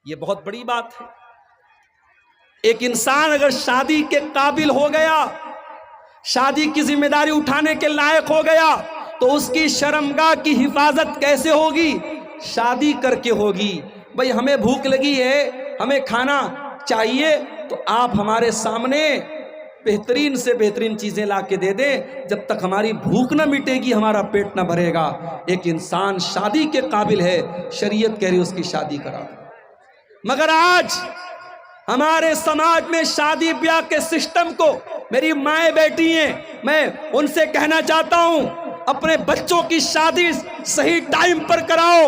یہ بہت بڑی بات ہے۔ ایک انسان اگر شادی کے قابل ہو گیا، شادی کی ذمہ داری اٹھانے کے لائق ہو گیا، تو اس کی شرمگاہ کی حفاظت کیسے ہوگی؟ شادی کر کے ہوگی۔ بھئی ہمیں بھوک لگی ہے، ہمیں کھانا چاہیے، تو آپ ہمارے سامنے بہترین سے بہترین چیزیں لا کے دے دیں، جب تک ہماری بھوک نہ مٹے گی ہمارا پیٹ نہ بھرے گا۔ ایک انسان شادی کے قابل ہے، شریعت کہہ رہی اس کی شادی کرا دو۔ مگر آج ہمارے سماج میں شادی بیاہ کے سسٹم کو، میری مائیں بیٹی ہیں، میں ان سے کہنا چاہتا ہوں اپنے بچوں کی شادی صحیح ٹائم پر کراؤ۔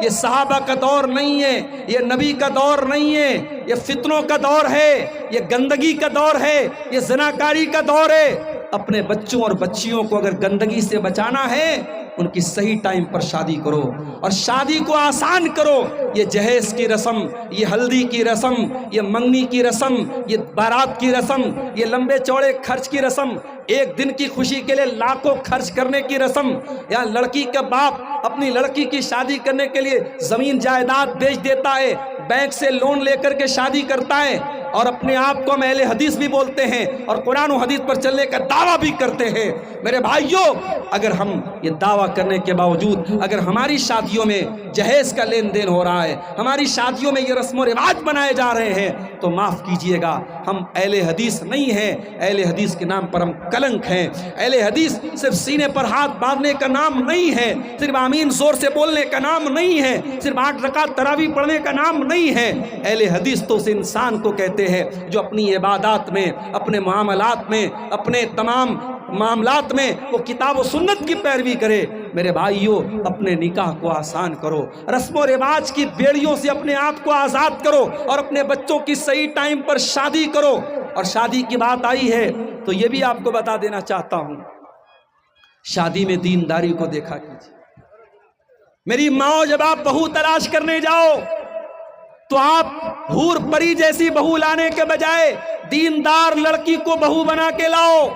یہ صحابہ کا دور نہیں ہے، یہ نبی کا دور نہیں ہے، یہ فتنوں کا دور ہے، یہ گندگی کا دور ہے، یہ زناکاری کا دور ہے۔ اپنے بچوں اور بچیوں کو اگر گندگی سے بچانا ہے، ان کی صحیح ٹائم پر شادی کرو اور شادی کو آسان کرو۔ یہ جہیز کی رسم، یہ ہلدی کی رسم، یہ منگنی کی رسم، یہ بارات کی رسم، یہ لمبے چوڑے خرچ کی رسم، ایک دن کی خوشی کے لیے لاکھوں خرچ کرنے کی رسم، یا لڑکی کا باپ اپنی لڑکی کی شادی کرنے کے لیے زمین جائیداد بیچ دیتا ہے، بینک سے لون لے کر کے شادی کرتا ہے، اور اپنے آپ کو ہم اہل حدیث بھی بولتے ہیں اور قرآن و حدیث پر چلنے کا دعویٰ بھی کرتے ہیں۔ میرے بھائیوں، اگر ہم یہ دعویٰ کرنے کے باوجود اگر ہماری شادیوں میں جہیز کا لین دین ہو رہا ہے، ہماری شادیوں میں یہ رسم و رواج بنائے جا رہے ہیں، تو معاف کیجئے گا، ہم اہل حدیث نہیں ہیں۔ اہل حدیث کے نام پر ہم کلنک ہیں۔ اہل حدیث صرف سینے پر ہاتھ باندھنے کا نام نہیں ہے، صرف آمین زور سے بولنے کا نام نہیں ہے، صرف 8 رکعت تراویح پڑھنے کا نام نہیں ہے۔ اہل حدیث تو اس انسان کو کہتے ہیں جو اپنی عبادات میں، اپنے معاملات میں، اپنے تمام معاملات میں وہ کتاب و سنت کی پیروی کرے۔ میرے بھائیوں، اپنے نکاح کو آسان کرو، رسم و رواج کی بیڑیوں سے اپنے آپ کو آزاد کرو، اور اپنے بچوں کی صحیح ٹائم پر شادی کرو۔ اور شادی کی بات آئی ہے تو یہ بھی آپ کو بتا دینا چاہتا ہوں، شادی میں دینداری کو دیکھا کیجیے۔ میری ماں، جب آپ بہو تلاش کرنے جاؤ تو آپ حور پری جیسی بہو لانے کے بجائے دیندار لڑکی کو بہو بنا کے لاؤ،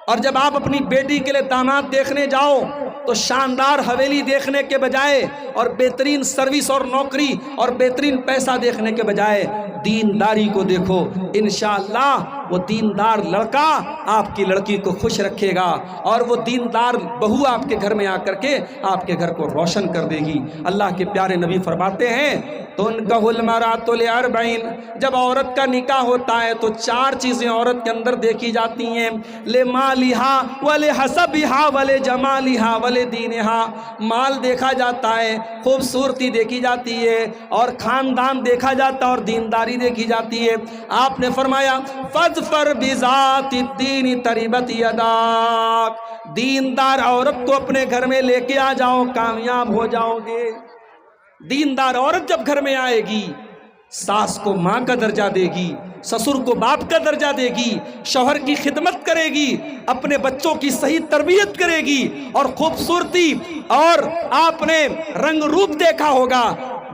اور جب آپ اپنی بیٹی کے لیے داماد دیکھنے جاؤ تو شاندار حویلی دیکھنے کے بجائے اور بہترین سروس اور نوکری اور بہترین پیسہ دیکھنے کے بجائے دینداری کو دیکھو۔ انشاءاللہ وہ دیندار لڑکا آپ کی لڑکی کو خوش رکھے گا، اور وہ دیندار بہو آپ کے گھر میں آ کر کے آپ کے گھر کو روشن کر دے گی۔ اللہ کے پیارے نبی فرماتے ہیں تُنْكَحُ الْمَرْأَةُ لِأَرْبَعٍ، جب عورت کا نکاح ہوتا ہے تو 4 چیزیں عورت کے اندر دیکھی جاتی ہیں، لِمَالِهَا وَلِحَسَبِهَا وَلِجَمَالِهَا وَلِدِينِهَا۔ مال دیکھا جاتا ہے، خوبصورتی دیکھی جاتی ہے، اور خاندان دیکھا جاتا ہے، اور دینداری دیکھی جاتی ہے۔ آپ نے فرمایا فَاظْفَرْ بِذَاتِ الدِّينِ تَرِبَتْ يَدَاكَ، دیندار عورت کو اپنے گھر میں لے کے آ جاؤ، کامیاب ہو جاؤ گے۔ دیندار عورت جب گھر میں آئے گی، ساس کو ماں کا درجہ دے گی، سسر کو باپ کا درجہ دے گی، شوہر کی خدمت کرے گی، اپنے بچوں کی صحیح تربیت کرے گی، اور خوبصورتی اور آپ نے رنگ روپ دیکھا ہوگا،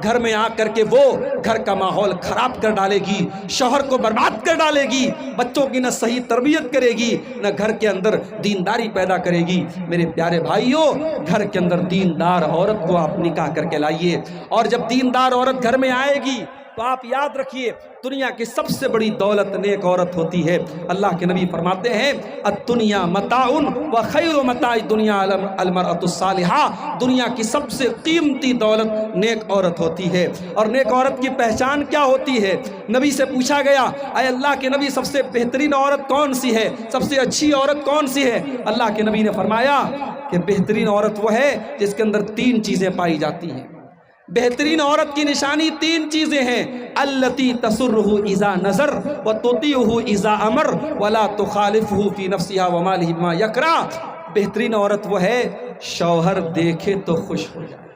گھر میں آ کر کے وہ گھر کا ماحول خراب کر ڈالے گی، شوہر کو برباد کر ڈالے گی، بچوں کی نہ صحیح تربیت کرے گی، نہ گھر کے اندر دینداری پیدا کرے گی۔ میرے پیارے بھائیوں، گھر کے اندر دیندار عورت کو آپ نکاح کر کے لائیے، اور جب دیندار عورت گھر میں آئے گی تو آپ یاد رکھیے دنیا کی سب سے بڑی دولت نیک عورت ہوتی ہے۔ اللہ کے نبی فرماتے ہیں الدنیا متاع وخیر متاع الدنیا المرأة الصالحہ، دنیا کی سب سے قیمتی دولت نیک عورت ہوتی ہے۔ اور نیک عورت کی پہچان کیا ہوتی ہے؟ نبی سے پوچھا گیا اے اللہ کے نبی، سب سے بہترین عورت کون سی ہے، سب سے اچھی عورت کون سی ہے؟ اللہ کے نبی نے فرمایا کہ بہترین عورت وہ ہے جس کے اندر 3 چیزیں پائی جاتی ہیں۔ بہترین عورت کی نشانی 3 چیزیں ہیں، التی تسرہ اذا نظر وتطیعہ اذا امر ولا تخالفہ فی نفسہا ومالہ بما یکرہ۔ بہترین عورت وہ ہے شوہر دیکھے تو خوش ہو جائے۔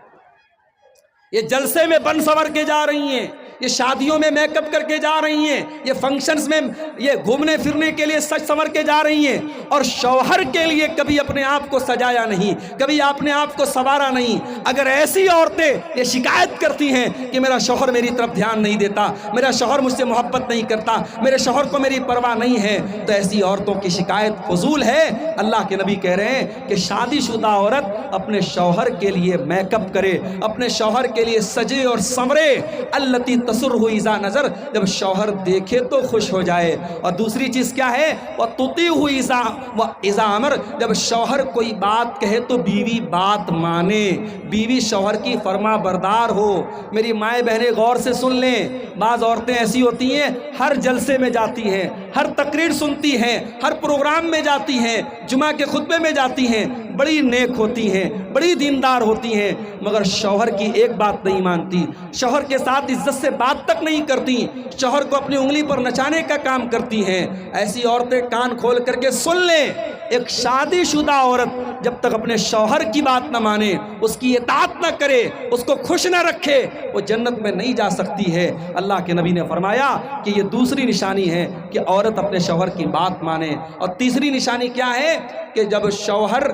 یہ جلسے میں بن سور کے جا رہی ہیں، یہ شادیوں میں میک اپ کر کے جا رہی ہیں، یہ فنکشنز میں یہ گھومنے پھرنے کے لیے سج سنور کے جا رہی ہیں، اور شوہر کے لیے کبھی اپنے آپ کو سجایا نہیں، کبھی اپنے آپ کو سنوارا نہیں۔ اگر ایسی عورتیں یہ شکایت کرتی ہیں کہ میرا شوہر میری طرف دھیان نہیں دیتا، میرا شوہر مجھ سے محبت نہیں کرتا، میرے شوہر کو میری پرواہ نہیں ہے، تو ایسی عورتوں کی شکایت فضول ہے۔ اللہ کے نبی کہہ رہے ہیں کہ شادی شدہ عورت اپنے شوہر کے لیے میک اپ کرے، اپنے شوہر کے لیے سجے اور سنورے، التی تسرہ اذا نظر، جب شوہر دیکھے تو خوش ہو جائے، اور دوسری چیز کیا ہے، وَتُطِیعُ اذا امر، جب شوہر کوئی بات کہے تو بیوی بات مانے، بیوی شوہر کی فرما بردار ہو۔ میری مائیں بہنیں غور سے سن لیں، بعض عورتیں ایسی ہوتی ہیں ہر جلسے میں جاتی ہیں، ہر تقریر سنتی ہیں، ہر پروگرام میں جاتی ہیں، جمعہ کے خطبے میں جاتی ہیں، بڑی نیک ہوتی ہیں، بڑی دیندار ہوتی ہیں، مگر شوہر کی ایک بات نہیں مانتی، شوہر کے ساتھ عزت سے بات تک نہیں کرتی، شوہر کو اپنی انگلی پر نچانے کا کام کرتی ہیں۔ ایسی عورتیں کان کھول کر کے سن لیں، ایک شادی شدہ عورت جب تک اپنے شوہر کی بات نہ مانے، اس کی اطاعت نہ کرے، اس کو خوش نہ رکھے، وہ جنت میں نہیں جا سکتی ہے۔ اللہ کے نبی نے فرمایا کہ یہ دوسری نشانی ہے کہ عورت اپنے شوہر کی بات مانے۔ اور تیسری نشانی کیا ہے کہ جب شوہر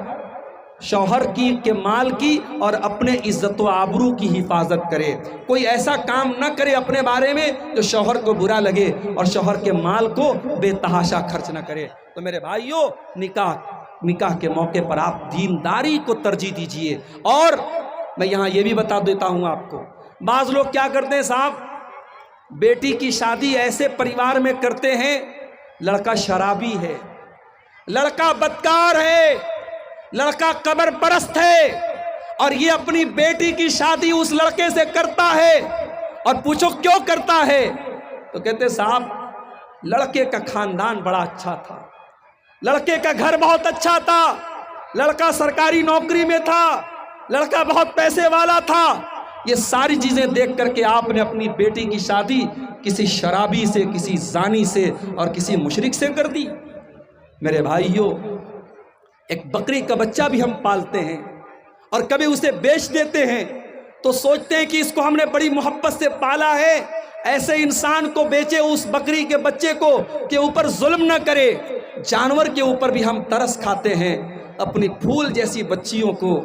کے مال کی اور اپنے عزت و آبرو کی حفاظت کرے، کوئی ایسا کام نہ کرے اپنے بارے میں جو شوہر کو برا لگے، اور شوہر کے مال کو بے تحاشا خرچ نہ کرے۔ تو میرے بھائیوں، نکاح کے موقع پر آپ دینداری کو ترجیح دیجئے۔ اور میں یہاں یہ بھی بتا دیتا ہوں آپ کو، بعض لوگ کیا کرتے ہیں صاحب، بیٹی کی شادی ایسے پریوار میں کرتے ہیں، لڑکا شرابی ہے، لڑکا بدکار ہے، لڑکا قبر پرست ہے، اور یہ اپنی بیٹی کی شادی اس لڑکے سے کرتا ہے، اور پوچھو کیوں کرتا ہے، تو کہتے صاحب لڑکے کا خاندان بڑا اچھا تھا، لڑکے کا گھر بہت اچھا تھا، لڑکا سرکاری نوکری میں تھا، لڑکا بہت پیسے والا تھا۔ یہ ساری چیزیں دیکھ کر کے آپ نے اپنی بیٹی کی شادی کسی شرابی سے، کسی زانی سے اور کسی مشرک سے کر دی۔ میرے بھائیوں، ایک بکری کا بچہ بھی ہم پالتے ہیں اور کبھی اسے بیچ دیتے ہیں تو سوچتے ہیں کہ اس کو ہم نے بڑی محبت سے پالا ہے، ایسے انسان کو بیچے، اس بکری کے بچے کو کے اوپر ظلم نہ کرے۔ جانور کے اوپر بھی ہم ترس کھاتے ہیں، اپنی پھول جیسی بچیوں کو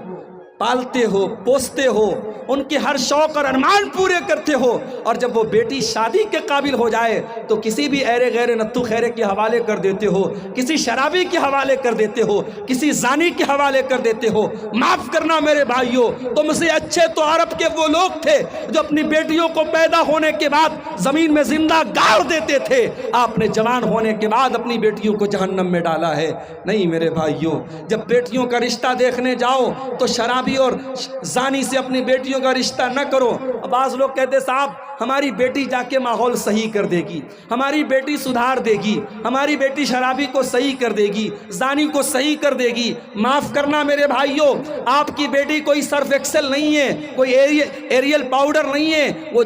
پالتے ہو، پوستے ہو، ان کے ہر شوق اور ارمان پورے کرتے ہو، اور جب وہ بیٹی شادی کے قابل ہو جائے تو کسی بھی ایرے غیر نتو خیرے کے حوالے کر دیتے ہو، کسی شرابی کے حوالے کر دیتے ہو، کسی زانی کے حوالے کر دیتے ہو۔ معاف کرنا میرے بھائیوں، تم سے اچھے تو عرب کے وہ لوگ تھے جو اپنی بیٹیوں کو پیدا ہونے کے بعد زمین میں زندہ گاڑ دیتے تھے، آپ نے جوان ہونے کے بعد اپنی بیٹیوں کو جہنم میں ڈالا ہے۔ نہیں میرے بھائیوں، جب بیٹیوں کا رشتہ دیکھنے جاؤ تو شرابی اور زانی سے اپنی بیٹیوں کا رشتہ نہ کرو۔ بعض لوگ کہتے صاحب ہماری بیٹی جا کے ماحول صحیح کر دے گی، ہماری بیٹی سدھار دے گی، ہماری بیٹی شرابی کو صحیح کر دے گی، زانی کو صحیح کر دے گی۔ معاف کرنا میرے بھائیوں، آپ کی بیٹی کوئی سرف ایکسل نہیں ہے، کوئی ایریل پاؤڈر نہیں ہے، وہ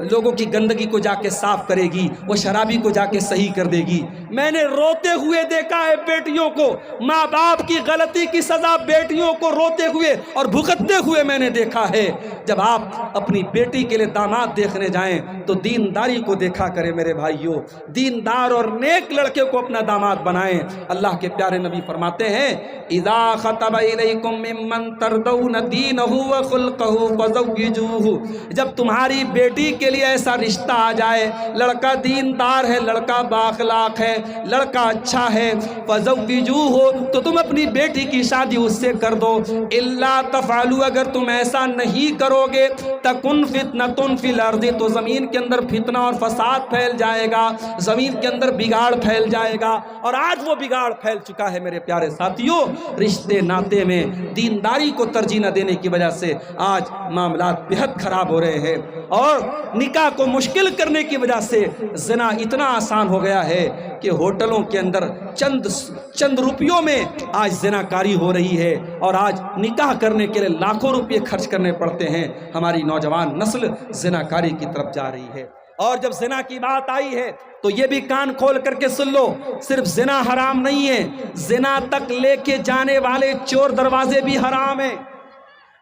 لوگوں کی گندگی کو جا کے صاف کرے گی، وہ شرابی کو جا کے صحیح کر دے گی۔ میں نے روتے ہوئے دیکھا ہے بیٹیوں کو، ماں باپ کی غلطی کی سزا بیٹیوں کو روتے ہوئے اور بھگتتے ہوئے میں نے دیکھا ہے۔ جب آپ اپنی بیٹی کے لیے داماد دیکھنے جائیں تو دینداری کو دیکھا کریں میرے بھائیوں، دیندار اور نیک لڑکے کو اپنا داماد بنائیں۔ اللہ کے پیارے نبی فرماتے ہیں اذا خطب الیکم ممن ترضون دینہ وخلقہ فزوجوہ، جب تمہاری بیٹی کے لیے ایسا رشتہ آ جائے، لڑکا دیندار ہے، لڑکا بااخلاق ہے، لڑکا اچھا ہے، فزوجوہ، تو تم اپنی بیٹی کی شادی اس سے کر دو۔ الا تفعلوا، اگر تم ایسا نہیں کرو گے، تکن فتنۃ فی الارض، تو زمین کے اندر فتنہ اور فساد پھیل جائے گا، زمین کے اندر بگاڑ پھیل جائے گا۔ اور آج وہ بگاڑ پھیل چکا ہے میرے پیارے ساتھیوں، رشتے ناتے میں دینداری کو ترجیح نہ دینے کی وجہ سے آج معاملات بہت خراب ہو رہے ہیں، اور نکاح کو مشکل کرنے کی وجہ سے زنا اتنا آسان ہو گیا ہے کہ ہوٹلوں کے اندر چند روپیوں میں آج زنا کاری ہو رہی ہے، اور آج نکاح کرنے کے لیے لاکھوں روپے خرچ کرنے پڑتے ہیں۔ ہماری نوجوان نسل زنا کاری کی طرف جا رہی ہے۔ اور جب زنا کی بات آئی ہے تو یہ بھی کان کھول کر کے سن لو، صرف زنا حرام نہیں ہے، زنا تک لے کے جانے والے چور دروازے بھی حرام ہیں،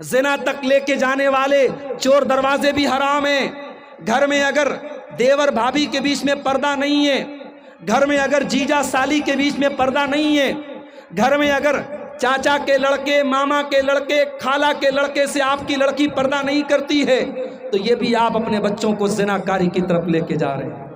زنا تک لے کے جانے والے چور دروازے بھی حرام ہیں۔ گھر میں اگر دیور بھابھی کے بیچ میں پردہ نہیں ہے، گھر میں اگر جیجا سالی کے بیچ میں پردہ نہیں ہے، گھر میں اگر چاچا کے لڑکے، ماما کے لڑکے، خالہ کے لڑکے سے آپ کی لڑکی پردہ نہیں کرتی ہے، تو یہ بھی آپ اپنے بچوں کو زنا کاری کی طرف لے کے جا رہے ہیں۔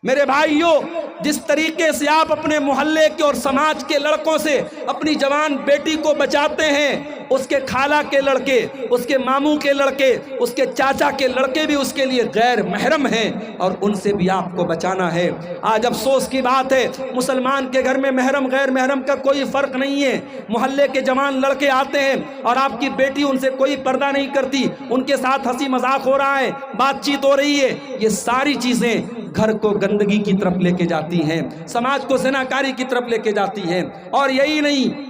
میرے بھائیوں، جس طریقے سے آپ اپنے محلے کے اور سماج کے لڑکوں سے اپنی جوان بیٹی کو بچاتے ہیں، اس کے خالہ کے لڑکے، اس کے ماموں کے لڑکے، اس کے چاچا کے لڑکے بھی اس کے لیے غیر محرم ہیں، اور ان سے بھی آپ کو بچانا ہے۔ آج افسوس کی بات ہے، مسلمان کے گھر میں محرم غیر محرم کا کوئی فرق نہیں ہے۔ محلے کے جوان لڑکے آتے ہیں اور آپ کی بیٹی ان سے کوئی پردہ نہیں کرتی، ان کے ساتھ ہنسی مذاق ہو رہا ہے، بات چیت ہو رہی ہے، یہ ساری چیزیں گھر کو گندگی کی طرف لے کے جاتی ہیں، سماج کو زناکاری کی طرف لے کے جاتی ہیں۔ اور یہی نہیں،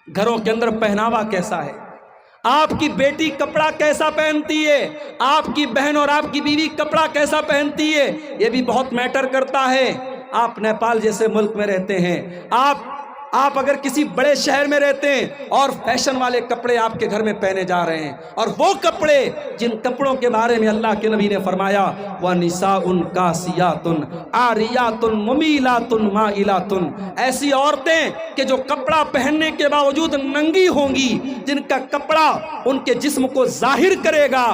گھروں کے اندر پہناوا کیسا ہے، آپ کی بیٹی کپڑا کیسا پہنتی ہے، آپ کی بہن اور آپ کی بیوی کپڑا کیسا پہنتی ہے، یہ بھی بہت میٹر کرتا ہے۔ آپ نیپال جیسے ملک میں رہتے ہیں، آپ اگر کسی بڑے شہر میں رہتے ہیں اور فیشن والے کپڑے آپ کے گھر میں پہنے جا رہے ہیں، اور وہ کپڑے جن کپڑوں کے بارے میں اللہ کے نبی نے فرمایا وَنِسَاءٌ كَاسِيَاتٌ عَارِيَاتٌ مُمِيلَاتٌ مَائِلَاتٌ، ایسی عورتیں کہ جو کپڑا پہننے کے باوجود ننگی ہوں گی، جن کا کپڑا ان کے جسم کو ظاہر کرے گا،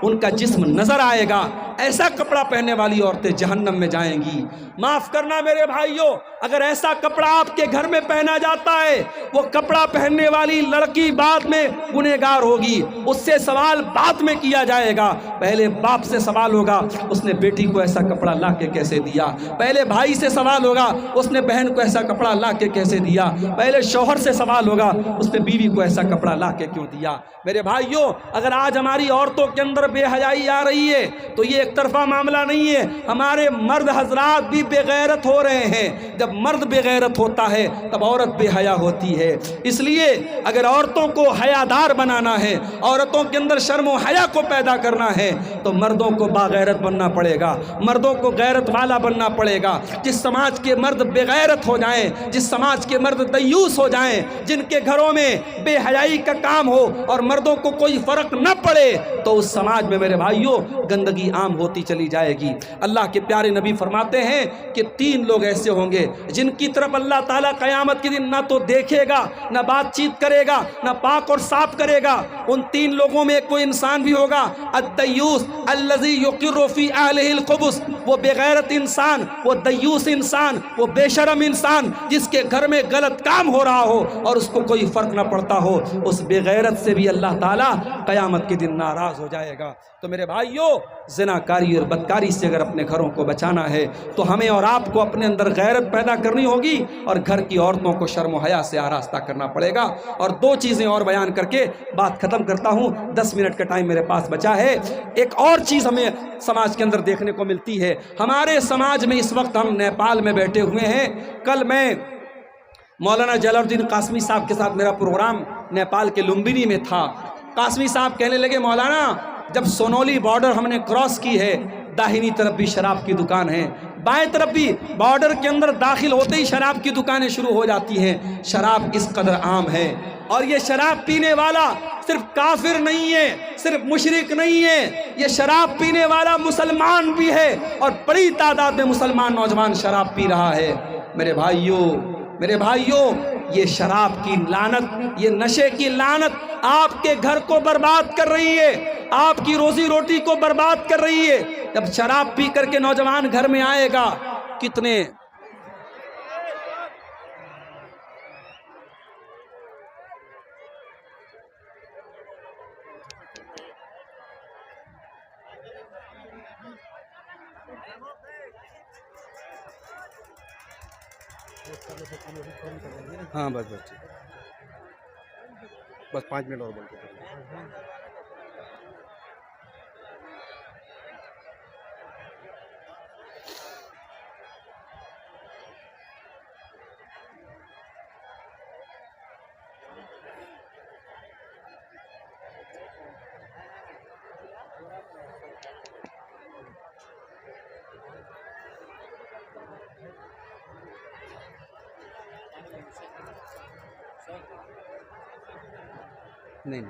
ان کا جسم نظر آئے گا، ایسا کپڑا پہننے والی عورتیں جہنم میں جائیں گی۔ معاف کرنا میرے بھائیوں، اگر ایسا کپڑا آپ کے گھر میں پہنا جاتا ہے، وہ کپڑا پہننے والی لڑکی بعد میں گنہگار ہوگی، اس سے سوال بعد میں کیا جائے گا۔ پہلے باپ سے سوال ہوگا، اس نے بیٹی کو ایسا کپڑا لا کے کیسے دیا، پہلے بھائی سے سوال ہوگا، اس نے بہن کو ایسا کپڑا لا کے کیسے دیا، پہلے شوہر سے سوال ہوگا، اس نے بیوی کو ایسا کپڑا لا کے کیوں دیا۔ میرے بھائیوں، اگر آج ہماری عورتوں کے اندر بے حیائی آ رہی ہے تو یہ ایک طرفہ معاملہ نہیں ہے، ہمارے مرد حضرات بھی بے غیرت ہو رہے ہیں۔ جب مرد بے غیرت ہوتا ہے تب عورت بے حیا ہوتی ہے۔ اس لیے اگر عورتوں کو حیادار بنانا ہے، عورتوں کے اندر شرم و حیا کو پیدا کرنا ہے، تو مردوں کو باغیرت بننا پڑے گا، مردوں کو غیرت والا بننا پڑے گا۔ جس سماج کے مرد بے غیرت ہو جائیں، جس سماج کے مرد دیوس ہو جائیں، جن کے گھروں میں بے حیائی کا کام ہو اور مردوں کو کوئی فرق نہ پڑے، تو اس سماج میں میرے بھائیوں گندگی عام ہوتی چلی جائے گی۔ اللہ کے پیارے نبی فرماتے ہیں کہ 3 لوگ ایسے ہوں گے جن کی طرف اللہ تعالیٰ قیامت کے دن نہ تو دیکھے گا، نہ بات چیت کرے گا، نہ پاک اور صاف کرے گا۔ ان 3 لوگوں میں کوئی انسان بھی ہوگا، الدیوس الذی یقر فی اہلہ الخبث، وہ بے غیرت انسان، وہ دیوس انسان، وہ بے شرم انسان جس کے گھر میں غلط کام ہو رہا ہو اور اس کو کوئی فرق نہ پڑتا ہو، اس بے غیرت سے بھی اللہ تعالیٰ قیامت کے دن ناراض ہو جائے گا۔ تو میرے بھائیوں، زناکاری اور بدکاری سے اگر اپنے گھروں کو بچانا ہے تو ہمیں اور آپ کو اپنے اندر غیرت پیدا کرنی ہوگی، اور گھر کی عورتوں کو شرم و حیا سے آراستہ کرنا پڑے گا۔ اور 2 چیزیں اور بیان کر کے بات ختم کرتا ہوں، 10 منٹ کا ٹائم میرے پاس بچا ہے۔ ایک اور چیز ہمیں سماج کے اندر دیکھنے کو ملتی ہے، ہمارے سماج میں اس وقت ہم نیپال میں بیٹھے ہوئے ہیں، کل میں مولانا جلال الدین قاسمی صاحب کے ساتھ میرا پروگرام نیپال کے لمبنی میں تھا۔ قاسمی صاحب کہنے لگے مولانا جب سونولی بارڈر ہم نے کراس کی ہے، داہنی طرف بھی شراب کی دکان ہے، بائیں طرف بھی، بارڈر کے اندر داخل ہوتے ہی شراب کی دکانیں شروع ہو جاتی ہیں۔ شراب اس قدر عام ہے، اور یہ شراب پینے والا صرف کافر نہیں ہے، صرف مشرک نہیں ہے، یہ شراب پینے والا مسلمان بھی ہے، اور بڑی تعداد میں مسلمان نوجوان شراب پی رہا ہے۔ میرے بھائیوں، یہ شراب کی لعنت، یہ نشے کی لعنت آپ کے گھر کو برباد کر رہی ہے، آپ کی روزی روٹی کو برباد کر رہی ہے۔ جب شراب پی کر کے نوجوان گھر میں آئے گا، کتنے ہاں بس بس 5 منٹ اور بول کے نہیں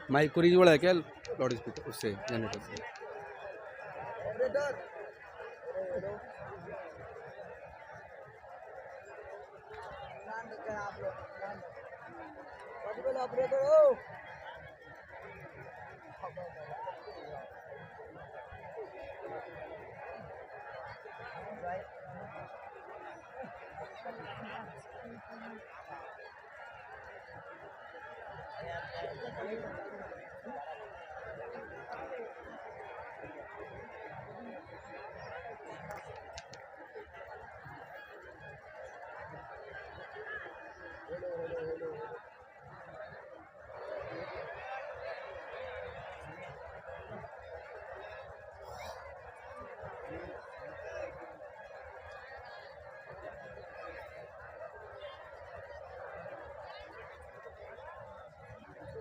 مائک کو ریجوڑا ہے کیا لاؤڈ اسپیکر اس سے جنریٹر سے؟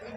3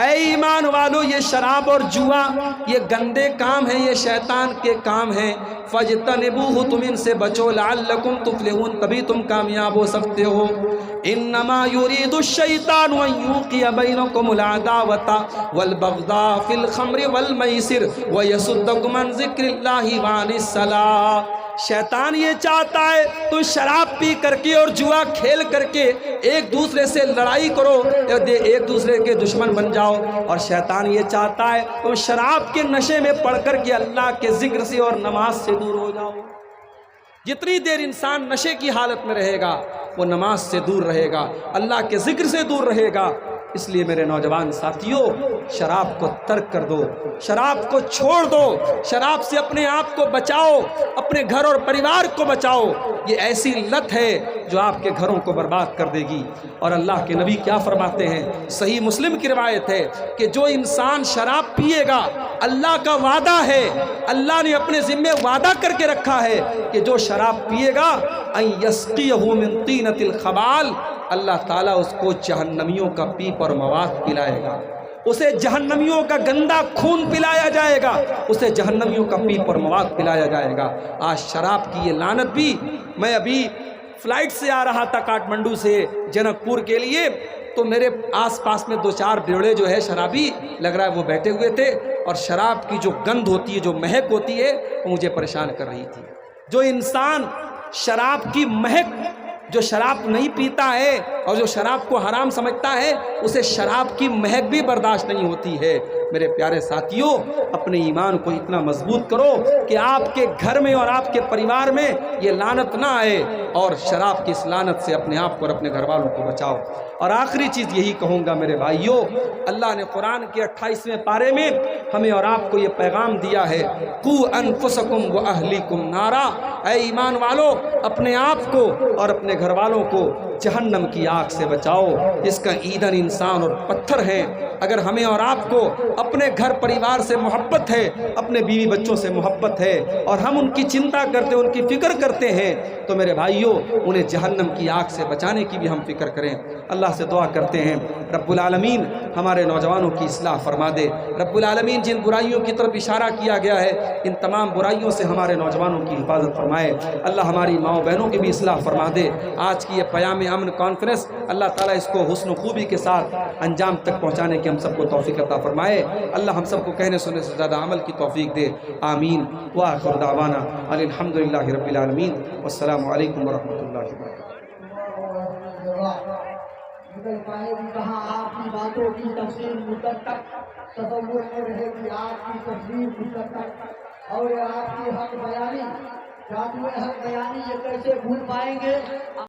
اے ایمان والو یہ شراب اور جوا یہ گندے کام ہیں، یہ شیطان کے کام ہیں، فاجتنبوہ تم ان سے بچو لعلکم تفلحون تبھی تم کامیاب ہو سکتے ہو۔ انما یرید الشیطان ان یوقع بینکم العداوۃ والبغضاء فی الخمر والمیسر ویصدکم عن ذکر اللہ وعن الصلاۃ۔ شیطان یہ چاہتا ہے تم شراب پی کر کے اور جوا کھیل کر کے ایک دوسرے سے لڑائی کرو، ایک دوسرے کے دشمن بن جاؤ، اور شیطان یہ چاہتا ہے تم شراب کے نشے میں پڑھ کر کے اللہ کے ذکر سے اور نماز سے دور ہو جاؤ۔ جتنی دیر انسان نشے کی حالت میں رہے گا وہ نماز سے دور رہے گا، اللہ کے ذکر سے دور رہے گا۔ اس لیے میرے نوجوان ساتھیوں، شراب کو ترک کر دو، شراب کو چھوڑ دو، شراب سے اپنے آپ کو بچاؤ، اپنے گھر اور پریوار کو بچاؤ۔ یہ ایسی لت ہے جو آپ کے گھروں کو برباد کر دے گی۔ اور اللہ کے نبی کیا فرماتے ہیں، صحیح مسلم کی روایت ہے کہ جو انسان شراب پیے گا، اللہ کا وعدہ ہے، اللہ نے اپنے ذمے وعدہ کر کے رکھا ہے کہ جو شراب پیے گا ان یسقیہ من طینۃ الخبال، اللہ تعالیٰ اس کو جہنمیوں کا پیپ اور مواد پلائے گا، اسے جہنمیوں کا گندا خون پلایا جائے گا، اسے جہنمیوں کا پیپ اور مواد پلایا جائے گا۔ آج شراب کی یہ لعنت بھی، میں ابھی فلائٹ سے آ رہا تھا کاٹمنڈو سے جنک پور کے لیے، تو میرے آس پاس میں 2-4 بیوڑے جو ہے شرابی لگ رہا ہے وہ بیٹھے ہوئے تھے، اور شراب کی جو گند ہوتی ہے، جو مہک ہوتی ہے، وہ مجھے پریشان کر رہی تھی۔ جو انسان شراب کی مہک، جو شراب نہیں پیتا ہے اور جو شراب کو حرام سمجھتا ہے، اسے شراب کی مہک بھی برداشت نہیں ہوتی ہے۔ میرے پیارے ساتھیوں، اپنے ایمان کو اتنا مضبوط کرو کہ آپ کے گھر میں اور آپ کے پریوار میں یہ لعنت نہ آئے، اور شراب کی اس لعنت سے اپنے آپ کو اور اپنے گھر والوں کو بچاؤ۔ اور آخری چیز یہی کہوں گا میرے بھائیوں، اللہ نے قرآن کے 28ویں پارے میں ہمیں اور آپ کو یہ پیغام دیا ہے، قُوا أَنفُسَكُمْ وَأَهْلِكُمْ نَارًا، اے ایمان والو اپنے آپ کو اور اپنے گھر والوں کو جہنم کی آگ سے بچاؤ، جس کا ایندھن انسان اور پتھر ہے۔ اگر ہمیں اور آپ کو اپنے گھر پریوار سے محبت ہے، اپنے بیوی بچوں سے محبت ہے، اور ہم ان کی چنتا کرتے ہیں، ان کی فکر کرتے ہیں، تو میرے بھائیوں انہیں جہنم کی آگ سے بچانے کی بھی ہم فکر کریں۔ اللہ سے دعا کرتے ہیں رب العالمین ہمارے نوجوانوں کی اصلاح فرما دے۔ رب العالمین جن برائیوں کی طرف اشارہ کیا گیا ہے، ان تمام برائیوں سے ہمارے نوجوانوں کی حفاظت فرمائے۔ اللہ ہماری ماؤں بہنوں کی بھی اصلاح فرما دے۔ آج کی یہ پیام امن کانفرنس، اللہ تعالیٰ اس کو حسن و خوبی کے ساتھ انجام تک پہنچانے کی ہم سب کو توفیق عطا فرمائے۔ اللہ ہم سب کو کہنے سننے سے زیادہ عمل کی توفیق دے، آمین۔ وآخر دعوانا الحمدللہ رب العالمین، والسلام علیکم ورحمۃ اللہ وبرکاتہ۔ کہاں آپ کی باتوں کی تفصیل مدت تک تصور میں رہے گی، آپ کی تصویر مدت تک، اور آپ کی حق بیانی، جادو حق بیانی یہ کیسے بھول پائیں گے؟